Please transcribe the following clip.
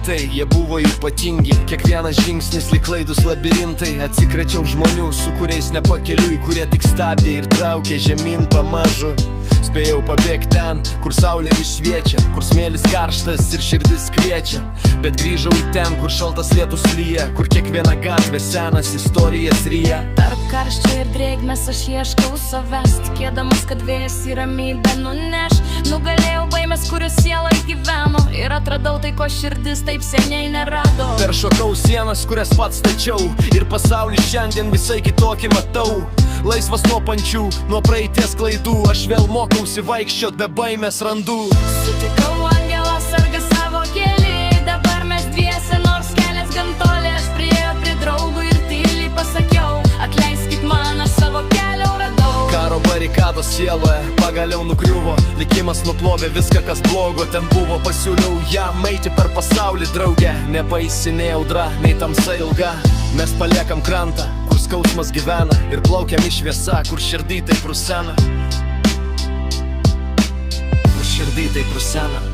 rytai, jie buvo ypatingi. Kiekvienas žingsnis lyg klaidus labirintai. Atsikrečiau žmonių, su kuriais nepakeliui, kurie tik stabdė ir traukė žemyn pamažu. Spėjau pabėgti ten, kur saulė vis šviečia, kur smėlis karštas ir širdis kviečia. Bet grįžau į ten, kur šaltas lietus lyja, kur kiekviena gatvė senas istorijas ryja. Tarp karščio ir drėgmės aš ieškau savęs, tikėdamas, kad vėjas į ramybę nuneš. Nugalėjau baimės, kurių sielai gyveno, ir atradau tai, ko širdis taip seniai nerado. Peršokau sienas, kurias pats stačiau, ir pasaulį šiandien visai kitokį matau. Laisvas nuo pančių, nuo praeities klaidų, aš vėl mokausi vaikščiot, be baimės randu. Sutikau angelą sargą savo kely, dabar mes dviese, nors kelias gan toli. Aš priėjau prie draugų ir tyliai pasakiau, atleiskit man, aš savo kelią radau. Karo barikados sieloje pagaliau nugriuvo, likimas nuplovė viską, kas blogo ten buvo. Pasiūliau jam eiti per pasaulį, draugė, nebaisi nei audra, nei tamsa ilga. Mes paliekam krantą, kur skausmas gyvena, ir plaukiam į šviesą, kur širdį taip rusena. Kur širdį taip rusena.